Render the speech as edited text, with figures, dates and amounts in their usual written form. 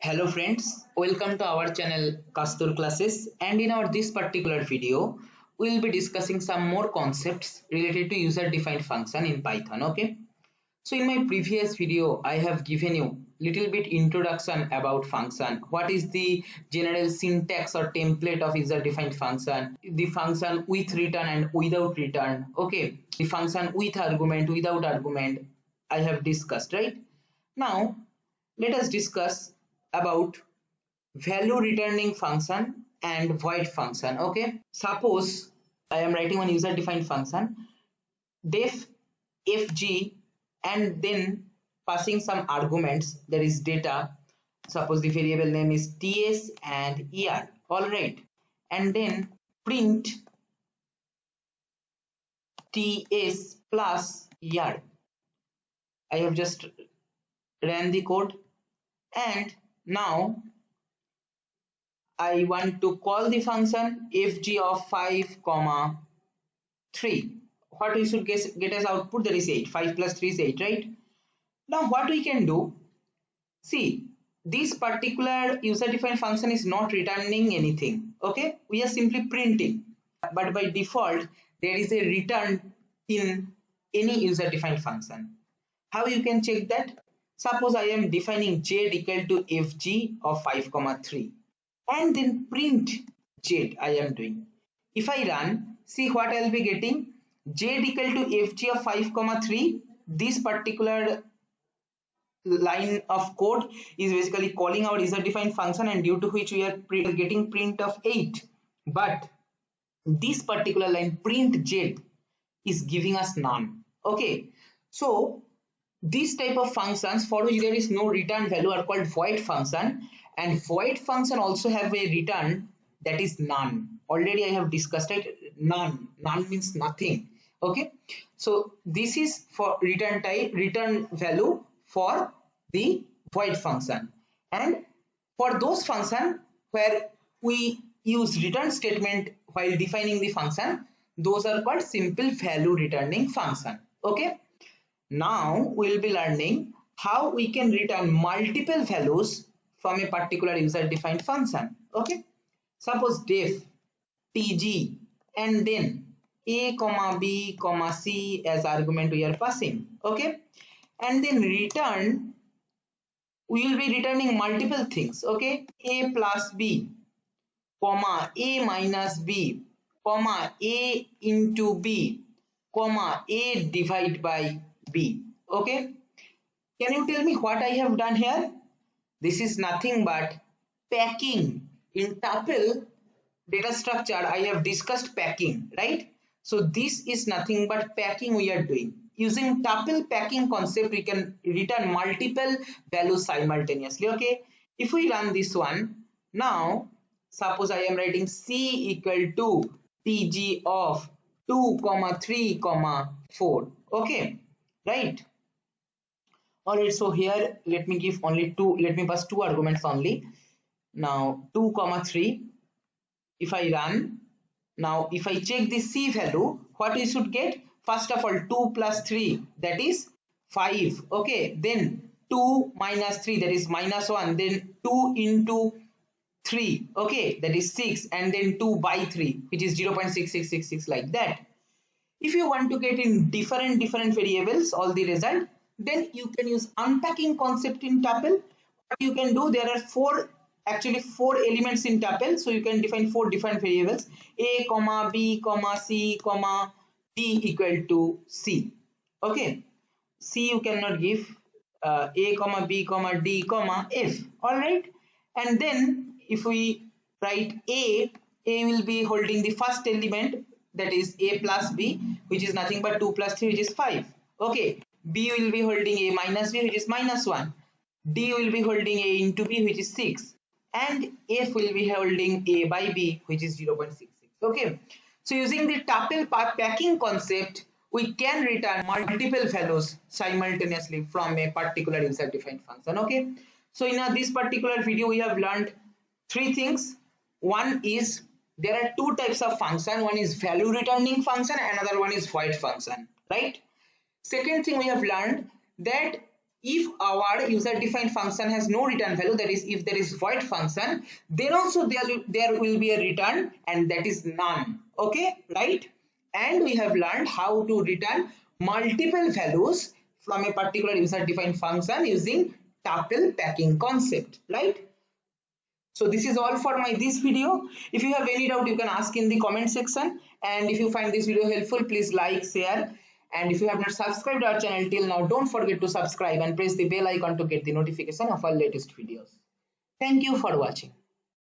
Hello friends, welcome to our channel Castor Classes, and in our this particular video we will be discussing some more concepts related to user defined function in Python. Okay, so in my previous video I have given you little bit introduction about function, what is the general syntax or template of user defined function, the function with return and without return, okay, the function with argument, without argument I have discussed, right? Now let us discuss about value returning function and void function. Okay, suppose I am writing one user defined function def fg and then passing some arguments, that is data. Suppose the variable name is ts and er, all right, and then print ts plus er. I have just ran the code, and now I want to call the function fg of 5 comma 3. What we should get as output, that is 8. 5 plus 3 is 8, right? Now what we can do, see, this particular user defined function is not returning anything, okay, we are simply printing, but by default there is a return in any user defined function. How you can check that? Suppose I am defining z equal to fg of 5 comma 3 and then print z I am doing. If I run, see what I'll be getting, z equal to fg of 5 comma 3. This particular line of code is basically calling our user defined function, and due to which we are getting print of 8. But this particular line print z is giving us none. Okay, so this type of functions for which there is no return value are called void function, and void function also have a return, that is none. Already I have discussed it. None means nothing. Okay, so this is for return value for the void function, and for those function where we use return statement while defining the function, those are called simple value returning function. Okay, now we will be learning how we can return multiple values from a particular user defined function. Okay, suppose def tg and then a comma b comma c as argument we are passing. Okay, and then return, we will be returning multiple things. Okay, a plus b comma a minus b comma a into b comma a divided by b. Okay, can you tell me what I have done here? This is nothing but packing. In tuple data structure I have discussed packing, right? So this is nothing but packing we are doing. Using tuple packing concept we can return multiple values simultaneously. Okay, if we run this one, now suppose I am writing c equal to tg of 2 comma 3 comma 4. Okay, right? Alright, so here let me give only two, let me pass two arguments only. Now 2 comma 3. If I run, now if I check the c value, what we should get? First of all 2 plus 3, that is 5. Okay, then 2 minus 3, that is minus 1, then 2 into 3, okay, that is 6, and then 2 by 3, which is 0.6666, like that. If you want to get in different variables all the result, then you can use unpacking concept in tuple. What you can do, there are four elements in tuple, so you can define 4 different variables: a comma b comma c comma d equal to c. Okay, c you cannot give, a comma b comma d comma f. All right, and then if we write a will be holding the first element, that is a plus b, which is nothing but 2 plus 3, which is 5. Okay, b will be holding a minus b, which is minus 1. D will be holding a into b, which is 6, and f will be holding a by b, which is 0.66. Okay, so using the tuple packing concept we can return multiple values simultaneously from a particular user defined function. Okay, so in this particular video we have learned three things. One is there are two types of function, one is value returning function, another one is void function, right? Second thing we have learned that if our user defined function has no return value, that is if there is void function, then also there will be a return, and that is none. Okay, right? And we have learned how to return multiple values from a particular user defined function using tuple packing concept, right? So this is all for my this video. If you have any doubt, you can ask in the comment section. And if you find this video helpful, please like, share. And if you have not subscribed our channel till now, don't forget to subscribe and press the bell icon to get the notification of our latest videos. Thank you for watching.